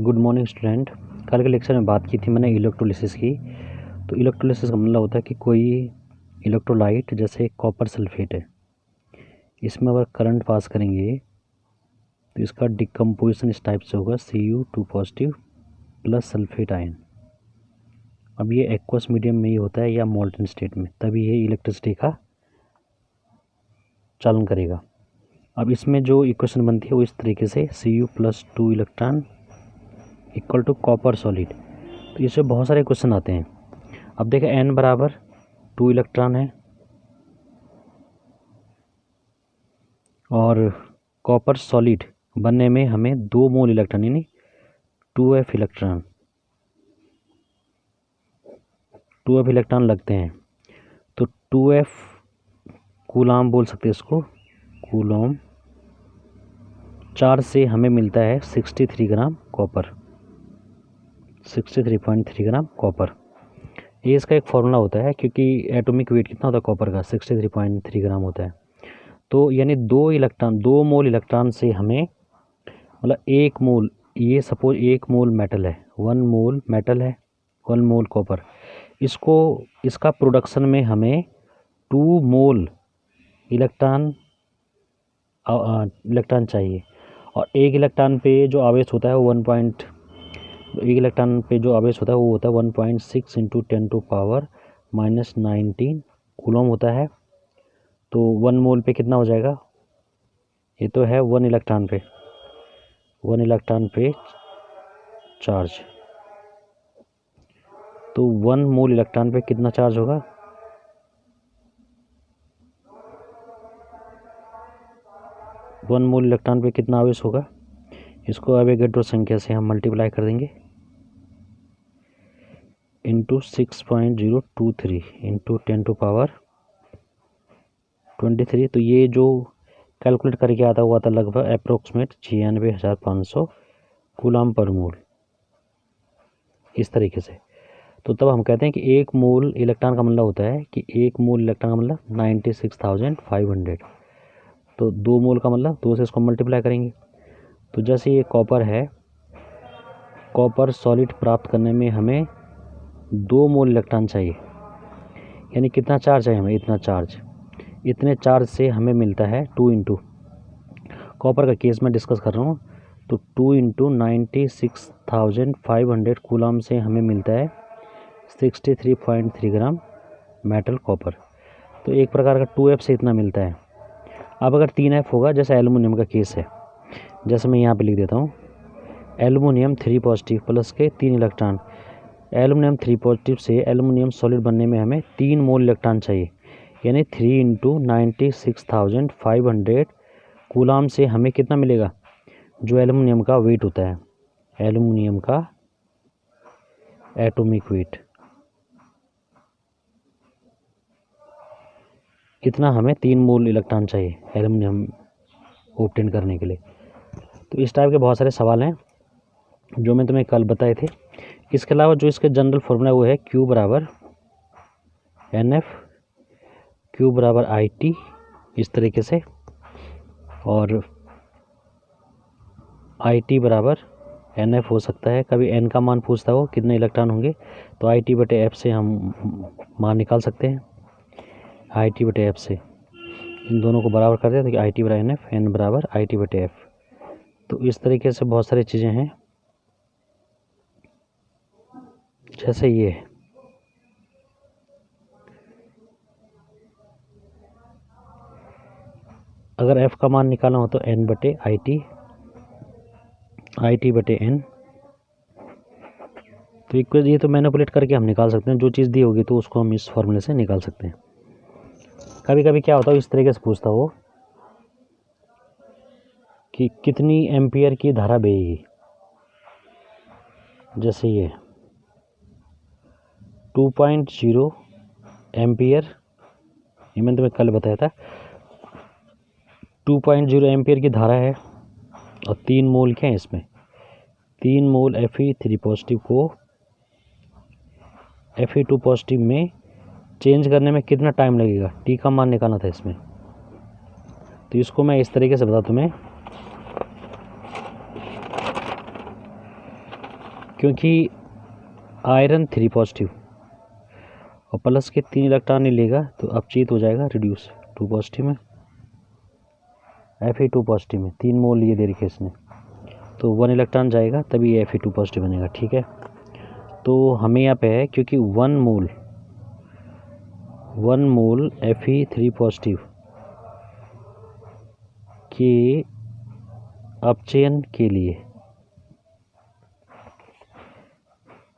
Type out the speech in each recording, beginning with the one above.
Good morning student. कल के lecture में बात की थी मैंने इलेक्ट्रोलिसिस की। तो इलेक्ट्रोलिसिस का मतलब होता है कि कोई इलेक्ट्रोलाइट जैसे कॉपर सल्फेट है, इसमें अगर करंट पास करेंगे तो इसका डिकम्पोजिशन इस टाइप से होगा Cu2 positive plus sulphate ion. अब ये एक्वस मीडियम में ही होता है या मोल्टन स्टेट में, तभी ये इलेक्ट्रिसिटी का चालन करेगा। अब इसमें जो इक्वेशन बनती है वो इस तरीके से Cu+2 electron equal to copper solid. तो इससे बहुत सारे क्वेश्चन आते हैं। अब देखें n बराबर 2 इलेक्ट्रॉन है और कॉपर सॉलिड बनने में हमें 2 मोल इलेक्ट्रॉन यानी 2f इलेक्ट्रॉन लगते हैं। तो 2f कूलाम बोल सकते हैं इसको, कूलॉम चार्ज से हमें मिलता है 63 ग्राम कॉपर, 63.3 ग्राम कॉपर। ये इसका एक फॉर्मूला होता है क्योंकि एटॉमिक वेट कितना होता है कॉपर का, 63.3 ग्राम होता है। तो यानी 2 मोल इलेक्ट्रॉन से हमें मतलब 1 मोल, ये सपोज 1 मोल मेटल है, 1 मोल मेटल है, 1 मोल कॉपर, इसका प्रोडक्शन में हमें 2 मोल इलेक्ट्रॉन चाहिए। और एक इलेक्ट्रॉन पे जो आवेश होता है वो 1.6 इंटू 10⁻⁻19 कूलम होता है। तो 1 मोल पे कितना हो जाएगा, ये तो है 1 इलेक्ट्रॉन पे चार्ज। तो 1 मोल इलेक्ट्रॉन पे कितना चार्ज होगा, वन मोल इलेक्ट्रॉन पे कितना आवेश होगा, इसको एवोगैड्रो संख्या से हम मल्टीप्लाई कर देंगे इंटू 6.023 इंटू 10⁻23। तो ये जो कैलकुलेट करके आता हुआ था लगभग अप्रोक्सीमेट 96,500 कूलम पर मोल, इस तरीके से। तो तब हम कहते हैं कि 1 मोल इलेक्ट्रॉन का मतलब होता है कि 1 मोल इलेक्ट्रॉन का मतलब 96,500। तो 2 मोल का मतलब 2 से इसको मल्टीप्लाई करेंगे। तो जैसे ये कॉपर है, कॉपर सॉलिड प्राप्त करने में हमें 2 मोल इलेक्ट्रॉन चाहिए, यानी कितना चार्ज है हमें, इतने चार्ज से हमें मिलता है 2 इंटू, कॉपर का केस में डिस्कस कर रहा हूँ, तो 2 इंटू 96,500 कूलम से हमें मिलता है 63.3 ग्राम मेटल कॉपर। तो एक प्रकार का 2f से इतना मिलता है। अब अगर 3f होगा, जैसे एल्युमिनियम का केस है, जैसे मैं यहाँ पे लिख देता हूँ, एल्युमिनियम 3 पॉजिटिव प्लस के 3 इलेक्ट्रॉन, एल्युमिनियम 3 पॉजिटिव से एल्युमिनियम सॉलिड बनने में हमें 3 मोल इलेक्ट्रॉन चाहिए, यानी 3 इंटू 96,500 कूलम से हमें कितना मिलेगा, जो एल्युमिनियम का वेट होता है, एल्युमिनियम का एटॉमिक वेट, इतना हमें 3 मोल इलेक्ट्रॉन चाहिए एल्युमिनियम ऑब्टेन करने के लिए। तो इस टाइप के बहुत सारे सवाल हैं जो मैं तुम्हें कल बताए थे। इसके अलावा जो इसके जनरल फॉर्मूला वो है Q बराबर NF, Q बराबर IT, इस तरीके से, और IT बराबर NF हो सकता है। कभी N का मान पूछता हो कितने इलेक्ट्रॉन होंगे, तो IT/F से हम मान निकाल सकते हैं। IT/F से इन दोनों को बराबर कर दें तो IT बराबर NF, N बराबर IT/F। तो इस तरीके से बहुत सारी चीज़ें हैं, जैसे ये है। अगर F का मान निकालना हो तो N/IT, IT/N। तो इक्वेशन ये तो मैनिपुलेट करके हम निकाल सकते हैं, जो चीज़ दी होगी तो उसको हम इस फॉर्मूले से निकाल सकते हैं। कभी कभी क्या होता है, इस तरीके से पूछता हो कि कितनी एम्पियर की धारा बहेगी, जैसे ये 2.0 एम्पियर, ये मैंने तुम्हें कल बताया था, 2.0 एम्पियर की धारा है और 3 मोल क्या है इसमें, 3 मोल Fe3 पॉजिटिव को Fe2 पॉजिटिव में चेंज करने में कितना टाइम लगेगा, T का मान निकालना था इसमें। तो इसको मैं इस तरीके से बता तुम्हें क्योंकि आयरन 3 पॉजिटिव और प्लस के 3 इलेक्ट्रॉन नहीं लेगा तो अपचीत हो जाएगा, रिड्यूस 2 पॉजिटिव में, Fe2 पॉजिटिव में 3 मोल ये दे रखे इसने, तो 1 इलेक्ट्रॉन जाएगा तभी Fe2 पॉजिटिव बनेगा। ठीक है, तो हमें यहाँ पे है क्योंकि 1 मोल Fe3 पॉजिटिव के अपचयन के लिए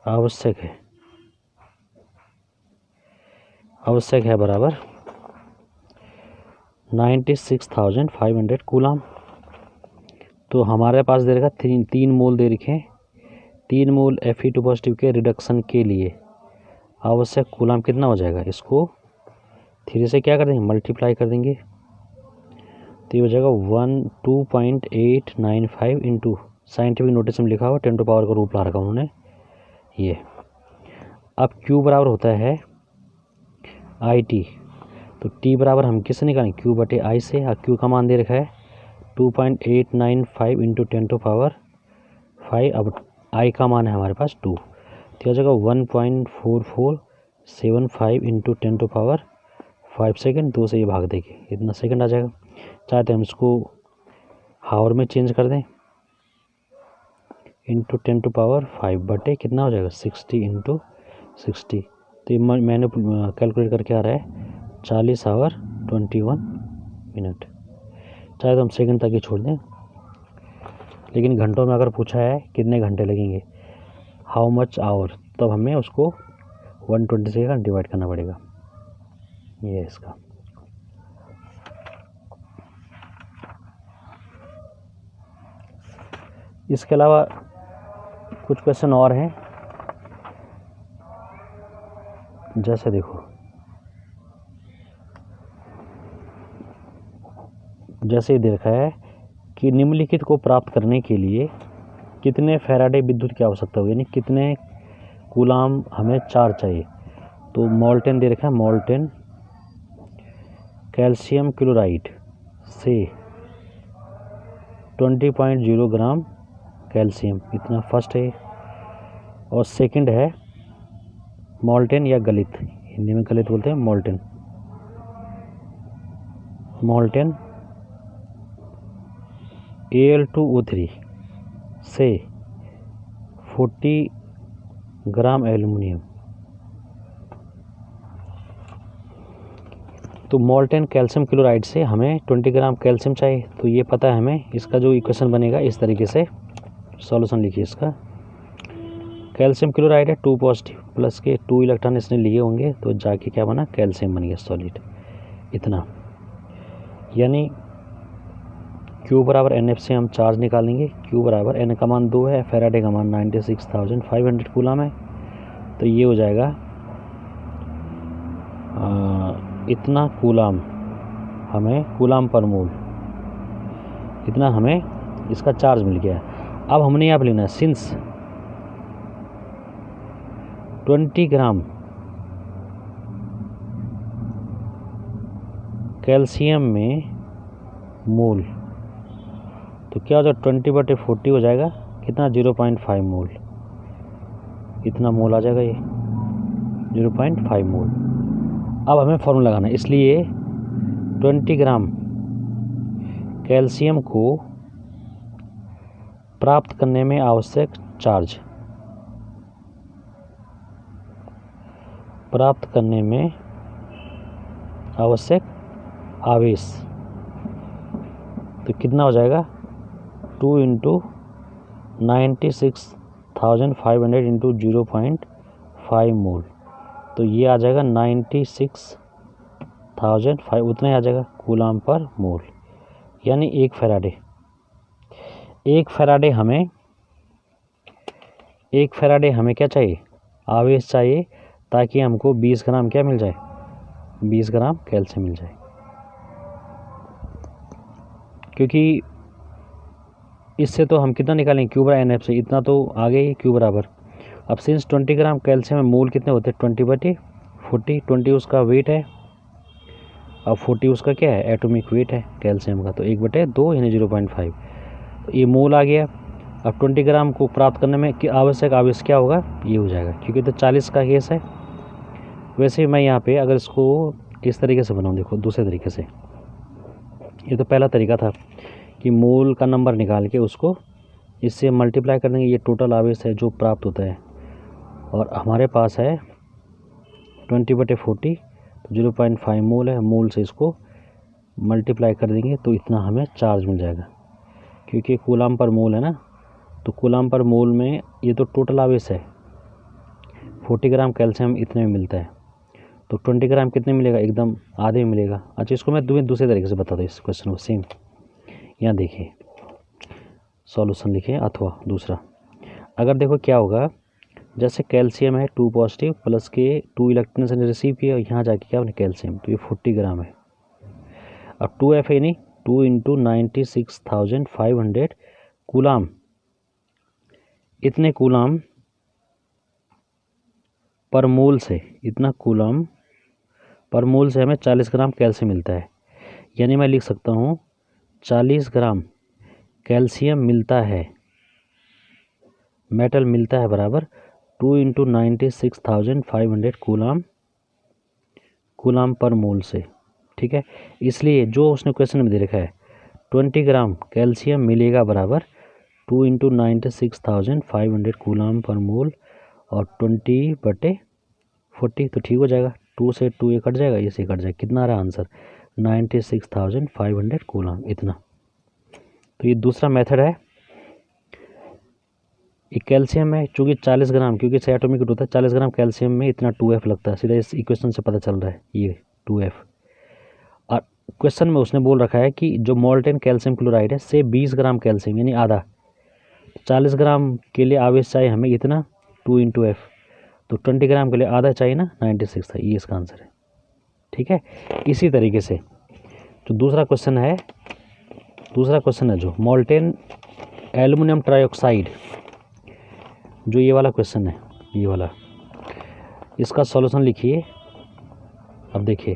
आवश्यक है बराबर 96,500 कूलाम। तो हमारे पास दे रखा 3 मोल दे रखे हैं, 3 मोल Fe2 पॉजिटिव के रिडक्शन के लिए आवश्यक कूलाम कितना हो जाएगा, इसको 3 से क्या कर देंगे, मल्टीप्लाई कर देंगे, तो ये हो जाएगा 2.895 इंटू, साइंटिफिक नोटिस में लिखा हुआ 10 टू पावर का रूप ला रखा उन्होंने ये। अब Q बराबर होता है IT, तो T बराबर हम किससे निकालेंगे, Q बटे I से। अब Q का मान दे रखा है 2.895 इंटू 10 टू पावर 5, अब I का मान है हमारे पास 2, तो हो जाएगा 1.4475 इंटू 10 टू पावर 5 सेकेंड, 2 से ये भाग देंगे, इतना सेकंड आ जाएगा। चाहते हम इसको हावर में चेंज कर दें, इंटू 10 टू पावर 5 बटे कितना हो जाएगा 60 इंटू 60, तो ये मैंने कैलकुलेट करके आ रहा है 40 आवर 21 मिनट। चाहे तो हम सेकंड तक ही छोड़ दें, लेकिन घंटों में अगर पूछा है कितने घंटे लगेंगे, हाउ मच आवर, तब हमें उसको 120 से डिवाइड करना पड़ेगा, ये है इसका। इसके अलावा कुछ क्वेश्चन और हैं, जैसे देखो, जैसे दे रखा है कि निम्नलिखित को प्राप्त करने के लिए कितने फैराडे विद्युत की आवश्यकता होगी, यानी कितने कूलाम हमें चार्ज चाहिए। तो मोल्टेन दे रखा है, मोल्टेन कैल्शियम क्लोराइड से 20.0 ग्राम कैल्शियम, इतना फर्स्ट है। और सेकंड है मोल्टेन या गलित, हिंदी में गलित बोलते हैं, मोल्टेन Al2O3 से 40 ग्राम एल्युमिनियम। तो मोल्टेन कैल्शियम क्लोराइड से हमें 20 ग्राम कैल्शियम चाहिए, तो ये पता है हमें। इसका जो इक्वेशन बनेगा इस तरीके से, सॉल्यूशन लिखिए इसका। कैल्शियम क्लोराइड है 2 पॉजिटिव, प्लस के 2 इलेक्ट्रॉन इसने लिए होंगे, तो जाके क्या बना, कैल्शियम बन गया सॉलिड, इतना। यानी Q बराबर NF से हम चार्ज निकालेंगे, Q बराबर N का मान 2 है, फैराडे का मान 96,500 कूलाम है, तो ये हो जाएगा इतना कूलाम, हमें कूलाम पर मोल, इतना हमें इसका चार्ज मिल गया। अब हमने यहाँ पर लेना है, सिंस 20 ग्राम कैल्शियम में मोल, तो क्या हो जाएगा 20/40 हो जाएगा, कितना 0.5 मोल, इतना मोल आ जाएगा, ये 0.5 मोल। अब हमें फॉर्मूला लगाना है, इसलिए 20 ग्राम कैल्शियम को प्राप्त करने में आवश्यक चार्ज, प्राप्त करने में आवश्यक आवेश, तो कितना हो जाएगा 2 इंटू 96,500 इंटू 0.5 मोल, तो ये आ जाएगा 96,005, उतना ही आ जाएगा कूलाम पर मोल, यानी 1 फैराडे। 1 फैराडे हमें क्या चाहिए, आवेश चाहिए, ताकि हमको 20 ग्राम क्या मिल जाए, 20 ग्राम कैल्शियम मिल जाए। क्योंकि इससे तो हम कितना निकालेंगे, Q बराबर NF से, इतना तो आ गया ही Q बराबर। अब सिंस 20 ग्राम कैल्शियम में मोल कितने होते हैं, 20/40, 20 उसका वेट है, अब 40 उसका क्या है, एटॉमिक वेट है कैल्शियम का, तो 1/2 यानी 0.5, तो ये मोल आ गया। अब 20 ग्राम को प्राप्त करने में कि आवश्यक आवेश क्या होगा, ये हो जाएगा, क्योंकि तो 40 का केस है। वैसे ही मैं यहाँ पे अगर इसको इस तरीके से बनाऊँ, देखो दूसरे तरीके से, ये तो पहला तरीका था कि मोल का नंबर निकाल के उसको इससे मल्टीप्लाई कर देंगे, ये टोटल आवेश है जो प्राप्त होता है, और हमारे पास है 20/40 तो 0.5 मोल है, मोल से इसको मल्टीप्लाई कर देंगे तो इतना हमें चार्ज मिल जाएगा, क्योंकि कूलाम पर मोल है ना, तो कूलाम पर मोल में ये तो टोटल आवेश है। 40 ग्राम कैल्शियम इतने में मिलता है, तो 20 ग्राम कितने मिलेगा, एकदम आधे में मिलेगा। अच्छा, इसको मैं दूसरे तरीके से बता दूँ इस क्वेश्चन को, सेम यहाँ देखिए सॉल्यूशन लिखे, अथवा दूसरा, अगर देखो क्या होगा, जैसे कैल्शियम है 2 पॉजिटिव प्लस के 2 इलेक्ट्रॉन से रिसीव किया, और यहाँ जाके क्या बने कैल्शियम, तो ये 40 ग्राम है। अब 2F है नहीं, 2 × 96,500 कूलाम, इतने कूलाम पर मोल से, इतना कूलाम पर मोल से हमें 40 ग्राम कैल्शियम मिलता है। यानी मैं लिख सकता हूँ 40 ग्राम कैल्शियम मिलता है, मेटल मिलता है, बराबर 2 × 96,500 कूलाम पर मोल से। ठीक है, इसलिए जो उसने क्वेश्चन में दे रखा है 20 ग्राम कैल्शियम मिलेगा बराबर 2 × 96,500 कूलाम पर मोल, और 20/40, तो ठीक हो जाएगा, 2 से 2 ये कट जाएगा, ये से कट जाएगा, कितना आ रहा है आंसर, 96,500 कूलाम, इतना। तो ये दूसरा मेथड है। ये कैल्शियम है, चूँकि 40 ग्राम, क्योंकि से एटॉमिक वेट होता है, 40 ग्राम कैल्शियम में इतना 2F लगता है, सीधा इस इक्वेशन से पता चल रहा है ये 2F। और क्वेश्चन में उसने बोल रखा है कि जो मोल्टेन कैल्शियम क्लोराइड है से 20 ग्राम कैल्शियम, यानी आधा, 40 ग्राम के लिए आवेश चाहिए हमें इतना 2 × F, तो 20 ग्राम के लिए आधा चाहिए ना, 96 था, ये इसका आंसर है। ठीक है, इसी तरीके से जो दूसरा क्वेश्चन है जो मोल्टेन एल्युमिनियम ट्राइऑक्साइड, जो ये वाला क्वेश्चन है, ये वाला, इसका सॉल्यूशन लिखिए। अब देखिए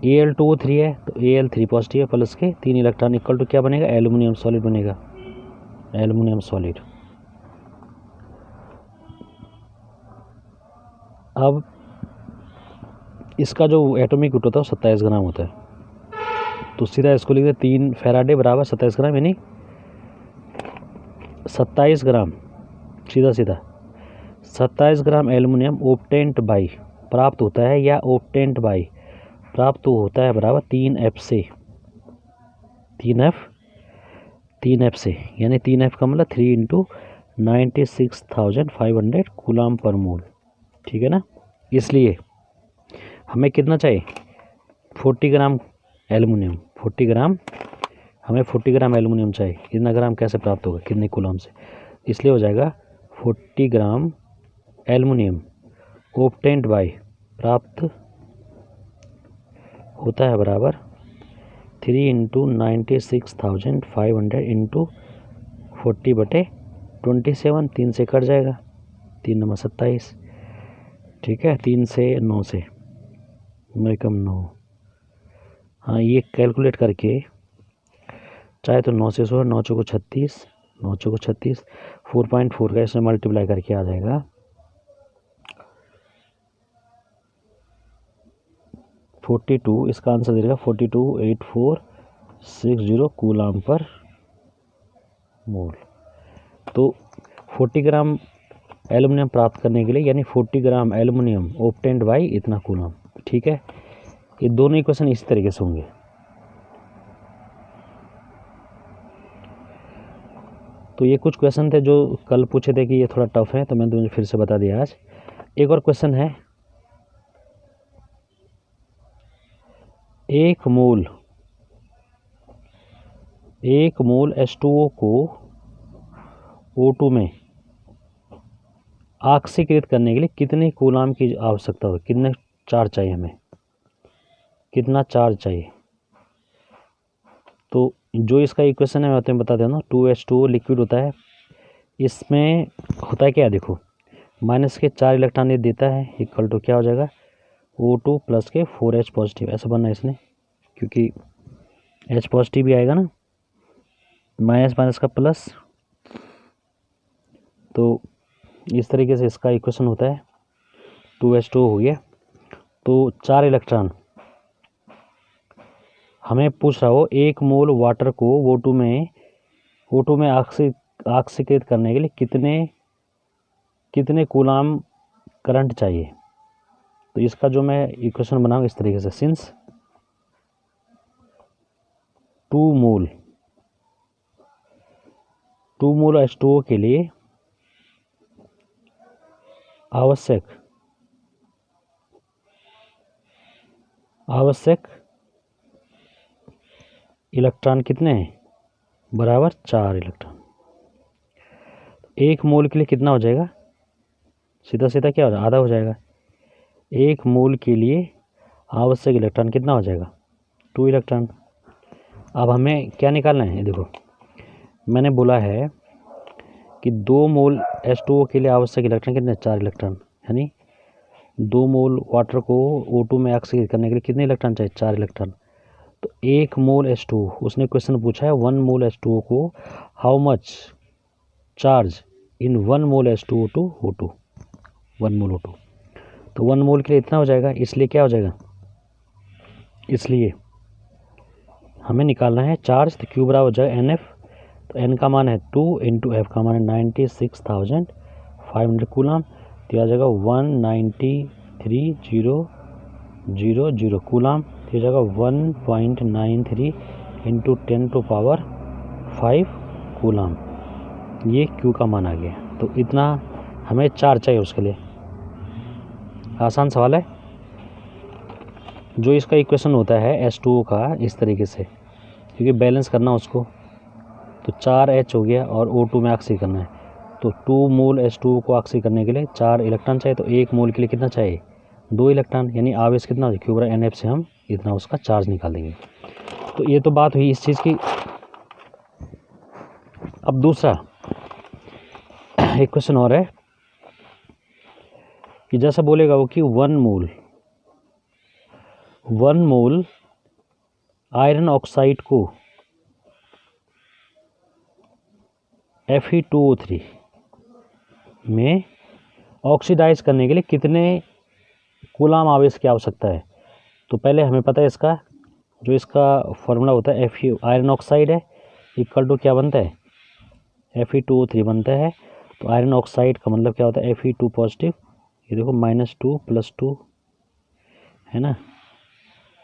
Al2O3 है, तो Al3 पॉजिटिव है, प्लस के 3 इलेक्ट्रॉन इक्वल टू क्या बनेगा, एल्युमिनियम सॉलिड बनेगा, एल्युमिनियम सॉलिड। अब इसका जो एटॉमिक वेट होता है वो 27 ग्राम होता है, तो सीधा इसको लिखते 3 फैराडे बराबर 27 ग्राम, यानी 27 ग्राम, सीधा 27 ग्राम एल्युमिनियम ऑब्टेन्ड बाई प्राप्त होता है, या ऑब्टेन्ड बाई प्राप्त होता है बराबर 3F से, 3F से, यानी 3F का मतलब 3 × 96,500 कूलाम पर मोल। ठीक है ना, इसलिए हमें कितना चाहिए, 40 ग्राम एल्युमिनियम, 40 ग्राम, हमें 40 ग्राम एल्युमिनियम चाहिए, कितना ग्राम कैसे प्राप्त होगा, कितने कूलाम से, इसलिए हो जाएगा 40 ग्राम एल्युमिनियम ऑब्टेन्ड बाई प्राप्त होता है बराबर 3 × 96,500 × 40/27, 3 से कट जाएगा, 3 × 27, ठीक है, 3 से 9 से 9। हाँ, ये कैलकुलेट करके चाहे तो 9 से 16, 9 चौको 36, 9 चौको 36, 4.4 का इसमें मल्टीप्लाई करके आ जाएगा 42, इसका आंसर देगा 428460 कूलाम पर मोल। तो 40 ग्राम एल्युमिनियम प्राप्त करने के लिए, यानी 40 ग्राम एल्युमिनियम ऑब्टेन्ड बाई इतना कूलाम। ठीक है, ये दोनों इक्वेशन इस तरीके से होंगे। तो ये कुछ क्वेश्चन थे जो कल पूछे थे कि ये थोड़ा टफ है, तो मैंने तुम्हें फिर से बता दिया आज। एक और क्वेश्चन है, एक मोल H2O को O2 में ऑक्सीकृत करने के लिए कितने कूलाम की आवश्यकता होगी, कितने चार्ज चाहिए हमें, कितना चार्ज चाहिए। तो जो इसका इक्वेशन है मैं तुम्हें बता देना, 2H2O लिक्विड होता है, इसमें होता है क्या, देखो माइनस के 4 इलेक्ट्रॉन ये देता है, इक्वल टू क्या हो जाएगा O2 प्लस के 4H पॉजिटिव, ऐसा बनना है इसने, क्योंकि H पॉजिटिव भी आएगा ना, माइनस माइनस का प्लस, तो इस तरीके से इसका इक्वेशन होता है। 2H2 हो गया। तो 4 इलेक्ट्रॉन हमें पूछ रहा हो 1 मोल वाटर को O2 में ऑक्सीकृत करने के लिए कितने कूलाम करंट चाहिए। तो इसका जो मैं इक्वेशन बनाऊँ इस तरीके से, सिंस 2 मोल H2O के लिए आवश्यक इलेक्ट्रॉन कितने हैं, बराबर 4 इलेक्ट्रॉन। 1 मोल के लिए कितना हो जाएगा, सीधा सीधा क्या हो जाएगा, आधा हो जाएगा। 1 मोल के लिए आवश्यक इलेक्ट्रॉन कितना हो जाएगा, 2 इलेक्ट्रॉन। अब हमें क्या निकालना है, देखो मैंने बोला है कि 2 मोल H2O के लिए आवश्यक इलेक्ट्रॉन कितने, 4 इलेक्ट्रॉन। यानी 2 मोल वाटर को O2 में ऑक्सीकृत करने के लिए कितने इलेक्ट्रॉन चाहिए, 4 इलेक्ट्रॉन। तो 1 मोल H2O, उसने क्वेश्चन पूछा है 1 मोल H2O को how much charge in 1 mole H2O to O2, 1 mole O2। तो 1 मोल के लिए इतना हो जाएगा, इसलिए क्या हो जाएगा, इसलिए हमें निकालना है चार्ज। तो Q बराबर हो जाएगा NF। तो N का मान है 2 इंटू F का मान है 96,500 कूलाम। तो आ जाएगा 193,000 कूलाम। तो आ जाएगा 1.93 इंटू 10⁵ कूलाम। ये Q का मान आ गया। तो इतना हमें चार्ज चाहिए उसके लिए। आसान सवाल है। जो इसका इक्वेशन होता है H2O का इस तरीके से, क्योंकि बैलेंस करना उसको, तो 4H हो गया और O2 में ऑक्सीकृत करना है। तो 2 मोल H2O को ऑक्सीकृत करने के लिए 4 इलेक्ट्रॉन चाहिए। तो 1 मोल के लिए कितना चाहिए, 2 इलेक्ट्रॉन। यानी आवेश कितना हो जाए, Q बराबर NF से हम इतना उसका चार्ज निकाल देंगे। तो ये तो बात हुई इस चीज़ की। अब दूसरा एक क्वेश्चन और है कि जैसा बोलेगा वो कि 1 मोल आयरन ऑक्साइड को Fe2O3 में ऑक्सीडाइज करने के लिए कितने कूलाम आवेश की आवश्यकता है। तो पहले हमें पता है इसका फॉर्मूला होता है Fe, आयरन ऑक्साइड है, इक्वल टू क्या बनता है, Fe2O3 बनता है। तो आयरन ऑक्साइड का मतलब क्या होता है, Fe2 पॉजिटिव, ये देखो -2 +2 है ना,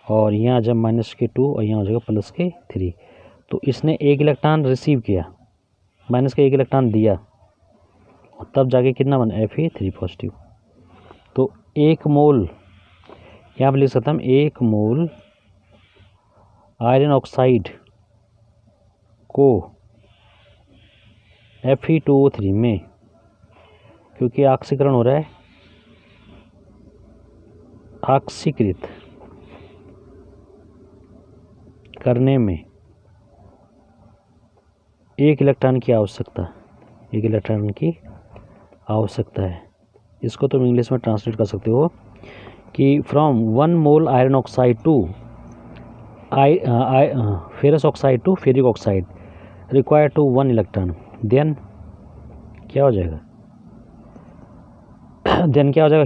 और यहाँ जब -2 और यहाँ हो जाएगा +3। तो इसने 1 इलेक्ट्रॉन रिसीव किया, -1 इलेक्ट्रॉन दिया, और तब जाके कितना बना, Fe3 पॉजिटिव। तो 1 मोल यहाँ पर लिख सकता हम, 1 मोल आयरन ऑक्साइड को Fe2O3 में, क्योंकि ऑक्सीकरण हो रहा है, ऑक्सीकृत करने में 1 इलेक्ट्रॉन की आवश्यकता है। इसको तुम इंग्लिश में ट्रांसलेट कर सकते हो कि from 1 mole iron oxide to ferrous oxide to ferric oxide require to 1 electron, then क्या हो जाएगा,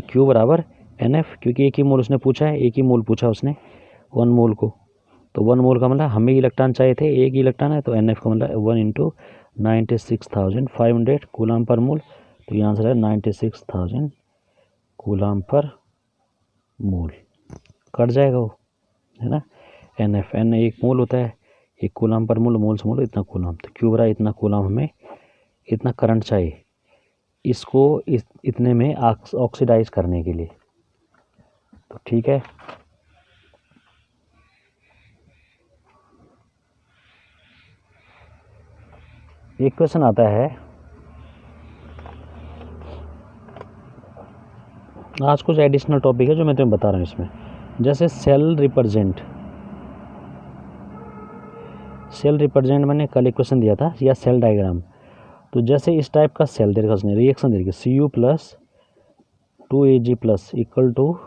Q बराबर NF, क्योंकि 1 ही मोल उसने पूछा है, 1 ही मोल पूछा उसने 1 मोल को। तो 1 मोल का मतलब हमें इलेक्ट्रॉन चाहिए थे, 1 इलेक्ट्रॉन है, तो NF का मतलब 1 इंटू 96,500 कूलाम पर मोल। तो ये आंसर है 96,000 कूलाम पर मोल। कट जाएगा वो, है ना। NF, N 1 मोल होता है, 1 कूलाम पर मोल, मोल से मोल इतना कूलाम। तो Q बराबर इतना कूलाम, हमें इतना करंट चाहिए इसको इतने में ऑक्सीडाइज करने के लिए। तो ठीक है, एक क्वेश्चन आता है, आज कुछ एडिशनल टॉपिक है जो मैं तुम्हें बता रहा हूँ इसमें। जैसे सेल रिप्रेजेंट मैंने कल एक क्वेश्चन दिया था, या सेल डायग्राम। तो जैसे इस टाइप का सेल दे रखा उसने, रिएक्शन दे रखी Cu + 2Ag + equal to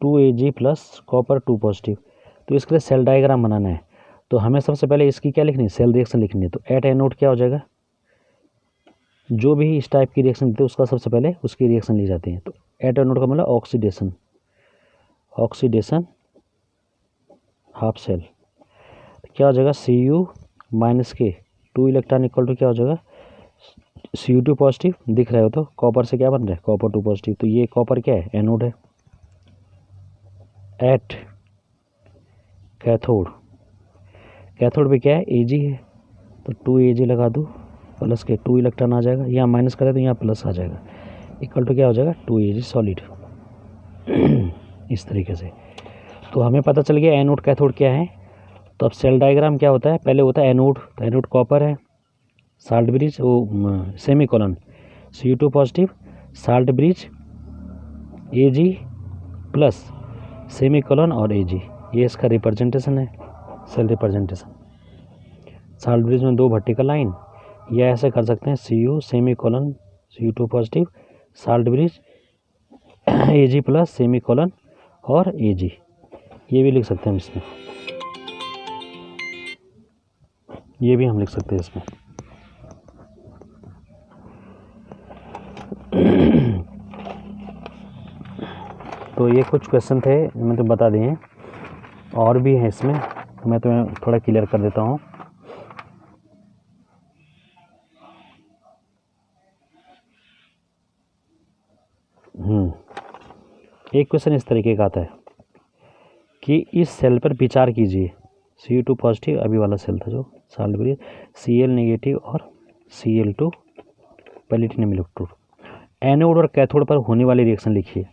2Ag + copper 2 positive. तो इसके लिए सेल डायग्राम बनाना है। तो हमें सबसे पहले इसकी क्या लिखनी है, सेल रिएक्शन लिखनी है। तो एट एनोड क्या हो जाएगा, जो भी इस टाइप की रिएक्शन देते हैं उसका सबसे पहले उसकी रिएक्शन ली जाती है। तो एट एनोड का मतलब ऑक्सीडेशन, ऑक्सीडेशन हाफ सेल, क्या हो जाएगा Cu माइनस के 2 इलेक्ट्रॉन इक्वल टू क्या हो जाएगा Cu2 पॉजिटिव, दिख रहा हो तो कॉपर से क्या बन रहा है कॉपर 2 पॉजिटिव, तो ये कॉपर क्या है एनोड है। एट कैथोड, कैथोड पे क्या है Ag है, तो 2 Ag लगा दूँ प्लस के 2 इलेक्ट्रॉन आ जाएगा, यहाँ माइनस करें तो यहाँ प्लस आ जाएगा, इक्वल टू क्या हो जाएगा 2 Ag सॉलिड। इस तरीके से तो हमें पता चल गया एनोड कैथोड क्या है। तो अब सेल डायग्राम क्या होता है, पहले होता है एनोड, तो एनोड कॉपर है, साल्ट ब्रिज वो semi colon Cu2 positive, salt bridge Ag plus semi colon और Ag, ये इसका रिप्रेजेंटेशन है सेल रिप्रेजेंटेशन। साल्ट ब्रिज में 2 वर्टिकल लाइन, या ऐसे कर सकते हैं Cu semi colon Cu2 positive, salt bridge Ag plus semi colon और Ag, ये भी लिख सकते हैं इसमें, ये भी हम लिख सकते हैं इसमें। तो ये कुछ क्वेश्चन थे मैं तो बता दिए, और भी हैं इसमें, तो मैं तुम्हें थोड़ा क्लियर कर देता हूँ। एक क्वेश्चन इस तरीके का आता है कि इस सेल पर विचार कीजिए, Cu2 पॉजिटिव अभी वाला सेल था जो साल्ट ब्रिज, Cl नेगेटिव और Cl2 प्लेटिनम इलेक्ट्रोड, एनोड और कैथोड पर होने वाली रिएक्शन लिखिए।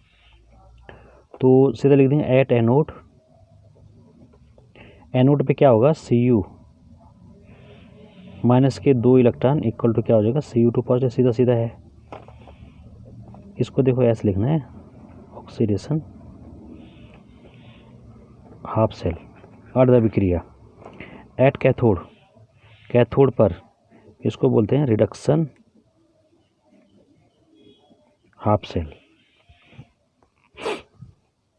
तो सीधा लिख देंगे एट एनोड, एनोड पे क्या होगा Cu माइनस के 2 इलेक्ट्रॉन इक्वल टू क्या हो जाएगा Cu2 पॉजिटिव, सीधा सीधा है, इसको देखो ऐसे लिखना है ऑक्सीडेशन हाफ सेल अर्ध अभिक्रिया। एट कैथोड, कैथोड पर इसको बोलते हैं रिडक्शन हाफ सेल।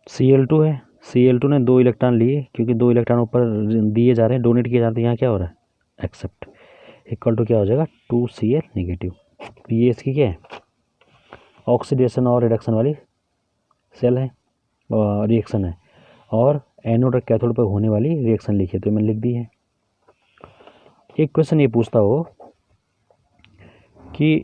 Cl2 है, Cl2 ने 2 इलेक्ट्रॉन लिए, क्योंकि 2 इलेक्ट्रॉन ऊपर दिए जा रहे हैं, डोनेट किए जा रहे हैं, यहाँ क्या हो रहा है एक्सेप्ट, इक्वल टू क्या हो जाएगा 2Cl नेगेटिव। ये इसकी क्या है ऑक्सीडेशन और रिडक्शन वाली सेल है और रिएक्शन है, और एनोड और कैथोड पर होने वाली रिएक्शन लिखिए, तो मैंने लिख दी है। एक क्वेश्चन ये पूछता हो कि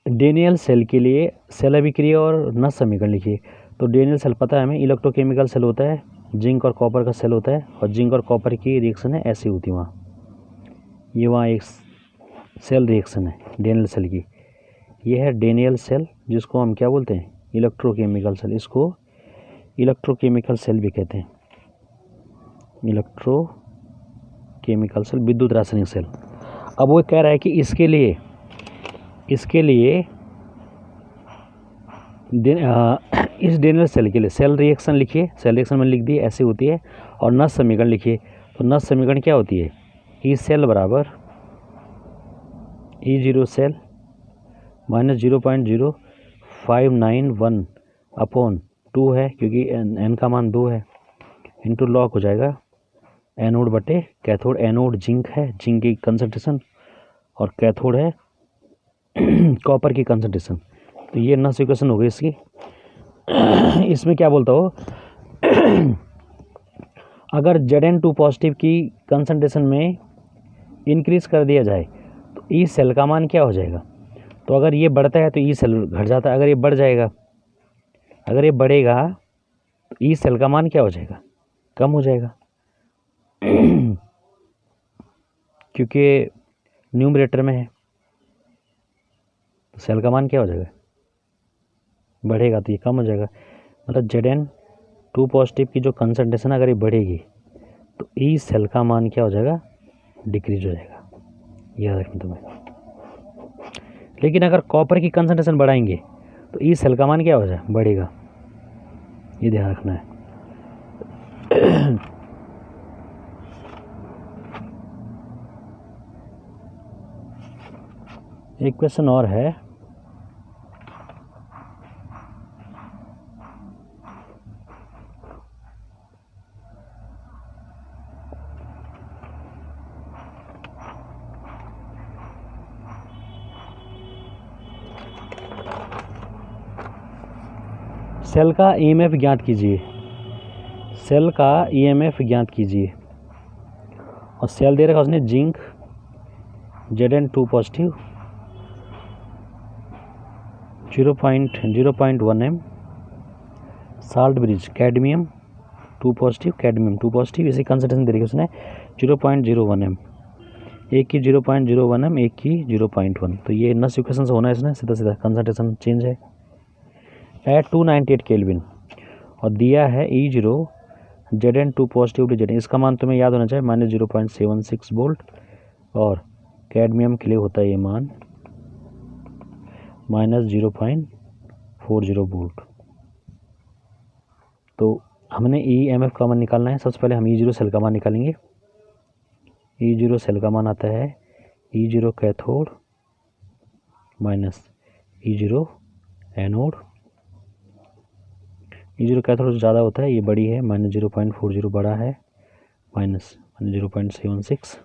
डेनियल सेल के लिए सेल अभिक्रिया और नस समीकरण लिखिए। तो डेनियल सेल पता है हमें इलेक्ट्रोकेमिकल सेल होता है, जिंक और कॉपर का सेल होता है, और जिंक और कॉपर की रिएक्शन है ऐसी होती है वहाँ, ये वहाँ एक सेल रिएक्शन है डेनियल सेल की, ये है डेनियल सेल, जिसको हम क्या बोलते हैं इलेक्ट्रोकेमिकल सेल, इसको इलेक्ट्रोकेमिकल सेल भी कहते हैं, इलेक्ट्रोकेमिकल सेल विद्युत रासायनिक सेल। अब वो कह रहा है कि इसके लिए इस डेनियल सेल के लिए सेल रिएक्शन लिखिए, सेल रिएक्शन में लिख दिए ऐसी होती है, और नस समीकरण लिखिए। तो नस समीकरण क्या होती है ई सेल बराबर E0 सेल माइनस 0.0591 अपॉन 2 है, क्योंकि n का मान 2 है, इंटू लॉग हो जाएगा एनोड बटे कैथोड। एनोड जिंक है, जिंक की कंसंट्रेशन, और कैथोड है कॉपर की कंसंट्रेशन। तो ये नस इक्वेशन हो गई इसकी। इसमें क्या बोलता हो अगर Zn2 पॉजिटिव की कंसंट्रेशन में इंक्रीज कर दिया जाए तो ई सेल का मान क्या हो जाएगा। तो अगर ये बढ़ता है तो ई सेल घट जाता है, अगर ये बढ़ जाएगा, अगर ये बढ़ेगा तो ई सेल का मान क्या हो जाएगा कम हो जाएगा, क्योंकि न्यूमरेटर में है, तो सेल का मान क्या हो जाएगा बढ़ेगा, तो ये कम हो जाएगा। मतलब Zn2 पॉजिटिव की जो कंसंट्रेशन अगर ये बढ़ेगी तो ई सेल का मान क्या हो जाएगा डिक्रीज हो जाएगा, याद रखना तुम्हें। लेकिन अगर कॉपर की कंसंट्रेशन बढ़ाएंगे तो ई सेल का मान क्या हो जाएगा बढ़ेगा, ये ध्यान रखना है। एक क्वेश्चन और है, सेल का ईएमएफ ज्ञात कीजिए, सेल का ईएमएफ ज्ञात कीजिए। और सेल दे रखा उसने zinc Zn2 positive 0.1 m, salt bridge cadmium 2 positive, cadmium 2 positive, इसी कंसंट्रेशन दे रखी उसने 0.01 m, एक की 0.01 m, एक की 0.1। तो ये नस इक्वेशन से होना है इसने, सीधा सीधा कंसंट्रेशन चेंज है एट 298 केल्विन। और दिया है E0 Zn2 positive to Zn, इसका मान तुम्हें याद होना चाहिए -0.76 वोल्ट, और कैडमियम के लिए होता है ये मान -0.40 वोल्ट। तो हमने EMF का मान निकालना है। सबसे पहले हम E0 सेल का मान निकालेंगे। E0 सेल का मान आता है E0 cathode minus E0 anode. E0 cathode ज़्यादा होता है, ये बड़ी है, -0.40 बड़ा है, -0.76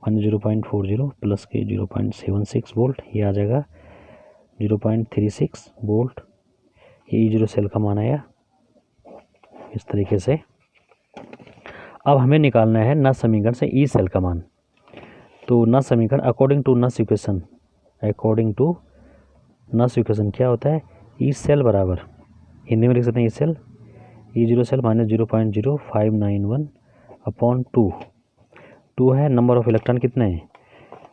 -0.40 प्लस के 0.76 वोल्ट, ये आ जाएगा 0.36 वोल्ट। ये E0 सेल का मान आया इस तरीके से। अब हमें निकालना है नस समीकरण से E सेल का मान। तो नस समीकरण अकॉर्डिंग टू नस इक्वेशन, क्या होता है, E सेल बराबर, हिंदी में लिख सकते हैं E cell, E0 cell -0.0591 upon 2 है। नंबर ऑफ इलेक्ट्रॉन कितने हैं,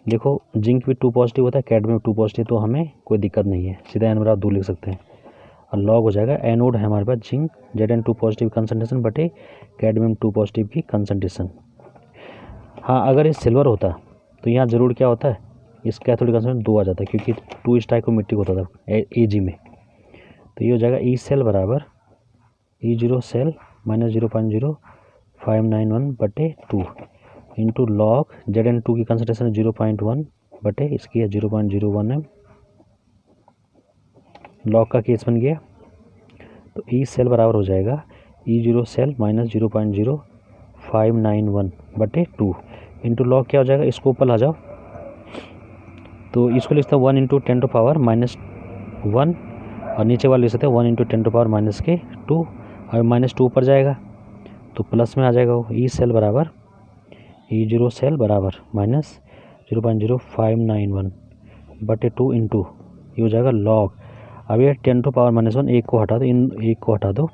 देखो जिंक भी 2 पॉजिटिव होता है, कैडमियम 2 पॉजिटिव, तो हमें कोई दिक्कत नहीं है, सीधा n बराबर 2 लिख सकते हैं। और लॉग हो जाएगा एनोड है हमारे पास जिंक Zn2 पॉजिटिव कंसंट्रेशन बटे कैडमियम 2 पॉजिटिव की कंसंट्रेशन। हाँ, अगर ये सिल्वर होता तो यहाँ ज़रूर क्या होता है, इस कैथोडिक कंसंट्रेशन 2 आ जाता है, क्योंकि 2 स्टाइकोमेट्रिक होता था Ag में। तो ये हो जाएगा E सेल बराबर E0 सेल -0.0591 बटे 2 इंटू लॉग Zn2 की कंसंट्रेशन 0.1 बटे इसकी है 0.01 m। लॉग का केस बन गया। तो E सेल बराबर हो जाएगा E0 सेल -0.0591 बटे 2 इंटू लॉग क्या हो जाएगा, इसको ऊपर ला जाओ, तो इसको लिखता हूँ 1 × 10⁻⁻1 और नीचे वाले लिख सकते हैं 1 × 10⁻2 और -2 ऊपर जाएगा तो प्लस में आ जाएगा वो। E सेल बराबर E0 सेल बराबर -0.0591 बटे 2 इंटू ये हो जाएगा लॉग। अब ये 10⁻⁻1 एक को हटा दो, इन एक को हटा दो,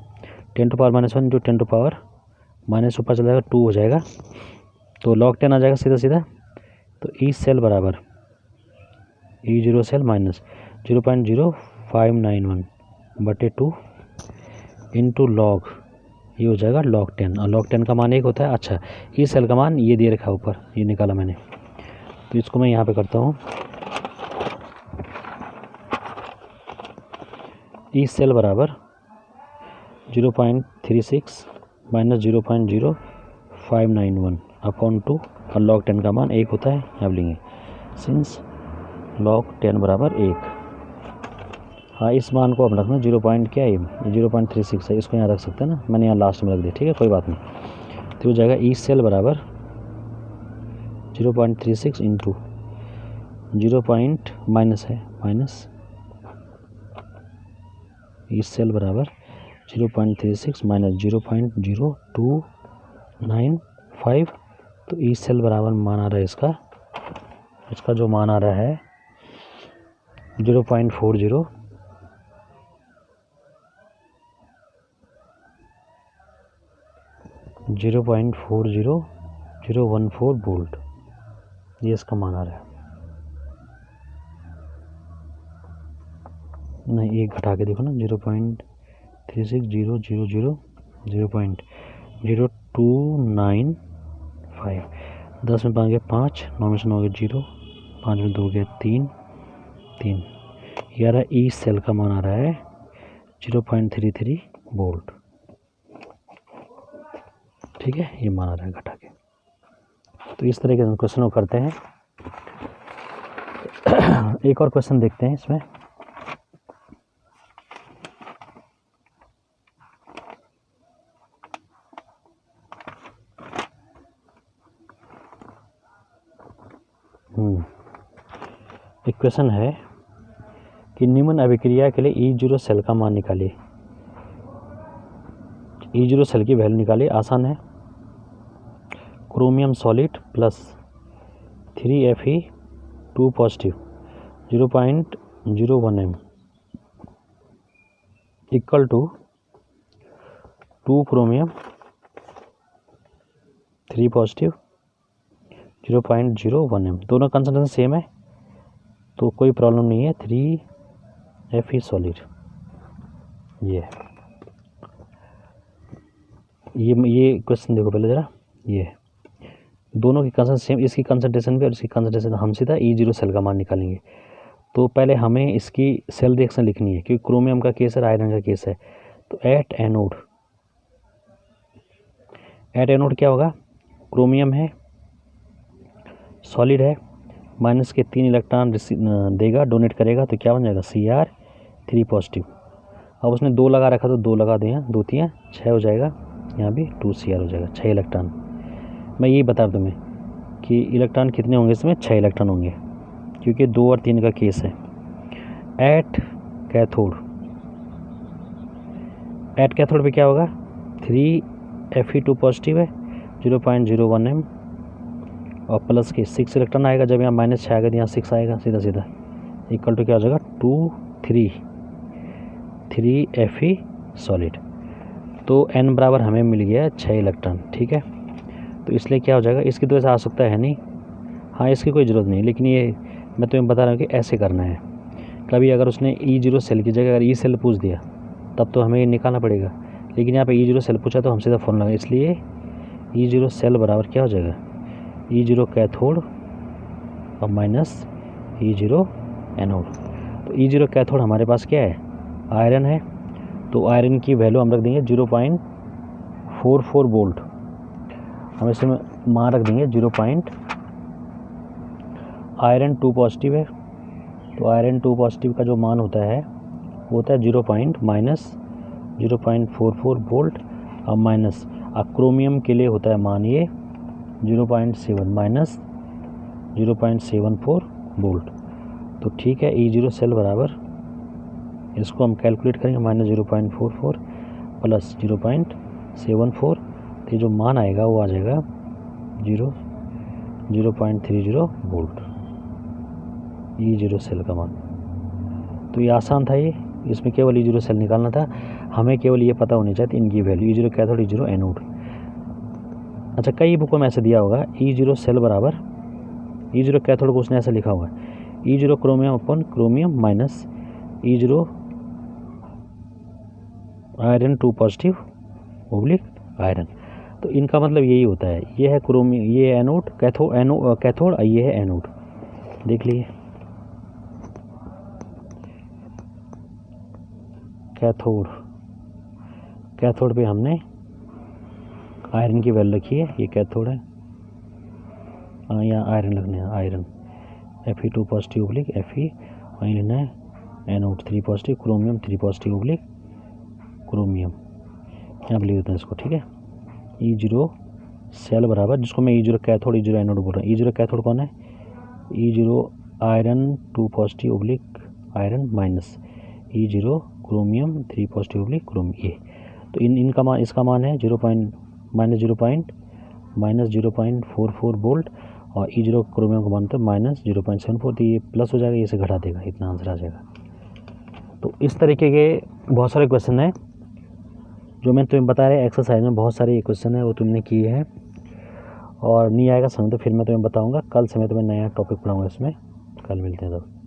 10⁻⁻1 × 10⁻- ऊपर चला जाएगा 2 हो जाएगा, तो लॉग 10 आ जाएगा सीधा सीधा। तो E सेल बराबर E0 सेल -0.0591 बटे 2 इंटू लॉग, ये हो जाएगा लॉग 10, और लॉग 10 का मान 1 होता है। अच्छा, E सेल का मान ये दे रखा है ऊपर, ये निकाला मैंने, तो इसको मैं यहाँ पे करता हूँ। E सेल बराबर 0.36 -0.0591 अपॉन 2 और लॉग 10 का मान 1 होता है, यहाँ लेंगे सिंस लॉग 10 बराबर 1। हाँ, इस मान को अब रखना 0.36 है, इसको यहाँ रख सकते हैं ना, मैंने यहाँ लास्ट में रख दिया, ठीक है, कोई बात नहीं। तो हो जाएगा E सेल बराबर 0.36 इंटू 0. माइनस है माइनस, E सेल बराबर 0.36 माइनस 0.0295। तो E सेल बराबर मान आ रहा है इसका जो मान आ रहा है 0.40 0.40014 वोल्ट, ये इसका मान आ रहा है। नहीं, एक घटा के देखो ना, 0.36 000 0.0295। 10 में 5 गया 5, 9 में से 9 गया 0, 5 में 2 गया 3, ये आ रहा है E सेल का मान आ रहा है 0.33 वोल्ट, ठीक है, ये मान आ रहा है घटा के। तो इस तरह के क्वेश्चन को करते हैं। एक और क्वेश्चन देखते हैं इसमें। एक क्वेश्चन है कि निम्न अभिक्रिया के लिए E0 सेल का मान निकालिए। E0 सेल की वैल्यू निकालिए, आसान है। Chromium solid plus 3Fe2 positive 0.01 m equal to 2 chromium 3 positive 0.01 m। दोनों कंसंट्रेशन सेम है तो कोई प्रॉब्लम नहीं है। 3Fe सॉलिड ये क्वेश्चन देखो पहले ज़रा, ये दोनों की कंसंट्रेशन सेम, इसकी कंसंट्रेशन भी और इसकी कंसंट्रेशन, हम सीधा E0 सेल का मान निकालेंगे। तो पहले हमें इसकी सेल रिएक्शन लिखनी है क्योंकि क्रोमियम का केस है, आयरन का केस है। तो एट एनोड क्या होगा, क्रोमियम है सॉलिड है, माइनस के 3 इलेक्ट्रॉन देगा, डोनेट करेगा, तो क्या बन जाएगा Cr3 पॉजिटिव। अब उसने 2 लगा रखा तो 2 लगा दें, 2 3 6 हो जाएगा, यहाँ भी 2 Cr हो जाएगा, 6 इलेक्ट्रॉन। मैं यही बता दूँ मैं कि इलेक्ट्रॉन कितने होंगे इसमें, 6 इलेक्ट्रॉन होंगे क्योंकि 2 और 3 का केस है। एट कैथोड पे क्या होगा, 3Fe2 पॉजिटिव है 0.01 m और प्लस के 6 इलेक्ट्रॉन आएगा। जब यहाँ माइनस 6 आएगा तो यहाँ 6 आएगा, सीधा इक्वल टू क्या हो जाएगा 3Fe सॉलिड। तो n बराबर हमें मिल गया 6 इलेक्ट्रॉन, ठीक है। तो इसलिए क्या हो जाएगा, इसकी तो ऐसा आ सकता है नहीं, हाँ इसकी कोई ज़रूरत नहीं, लेकिन ये मैं तुम्हें बता रहा हूँ कि ऐसे करना है। कभी अगर उसने E0 सेल की जगह अगर E सेल पूछ दिया तब तो हमें ये निकालना पड़ेगा, लेकिन यहाँ पे E0 सेल पूछा तो हम सीधा फॉर्मूला लगा, इसलिए E0 सेल बराबर क्या हो जाएगा, E0 कैथोड और माइनस E0 एनोड। तो E0 कैथोड हमारे पास क्या है, आयरन है, तो आयरन की वैल्यू हम रख देंगे 0.44 वोल्ट। हम इसमें मान रख देंगे 0. आयरन 2 पॉजिटिव है तो आयरन 2 पॉजिटिव का जो मान होता है वो होता है 0.44 वोल्ट और माइनस क्रोमियम के लिए होता है मान ये 0.7 माइनस 0.74 वोल्ट। तो ठीक है, E0 सेल बराबर, इसको हम कैलकुलेट करेंगे, माइनस 0.44 प्लस 0.74, तो जो मान आएगा वो आ जाएगा 0.30 वोल्ट E0 सेल का मान। तो ये आसान था, ये इसमें केवल E0 सेल निकालना था, हमें केवल ये पता होनी चाहिए इनकी value E0 cathode E0 anode. अच्छा, कई बुकों में ऐसे दिया होगा E0 सेल बराबर, E0 कैथोड को उसने ऐसा लिखा हुआ है E0 क्रोमियम अपन chromium minus E0 iron 2 positive oblique iron. तो इनका मतलब यही होता है, ये है क्रोमियम, ये एनोड कैथोड और ये है एनोड। देख लिए, कैथोड पे हमने आयरन की वैल्यू रखी है, ये कैथोड है, यहाँ आयरन लगने है, iron Fe2 positive oblique Fe, वहीं लेना है anode 3 positive chromium 3 positive oblique chromium, यहाँ पर लिख देते हैं इसको, ठीक है। E0 सेल बराबर, जिसको मैं E0 कैथोड E0 एनोड बोल रहा हूँ, E0 कैथोड कौन है, E0 iron 2 positive oblique iron minus E0 chromium 3 positive oblique chromium. ये तो इनका मान, इसका मान है माइनस 0.44 वोल्ट और E0 क्रोमियम का मान तो माइनस 0.74, तो ये प्लस हो जाएगा, ये से घटा देगा, इतना आंसर आ जाएगा। तो इस तरीके के बहुत सारे क्वेश्चन हैं जो मैं तुम्हें बता रहा, एक्सरसाइज में बहुत सारे क्वेश्चन है वो तुमने किए हैं, और नहीं आएगा समझ तो फिर मैं तुम्हें बताऊंगा, कल से मैं तुम्हें नया टॉपिक पढ़ाऊंगा इसमें। कल मिलते हैं तब।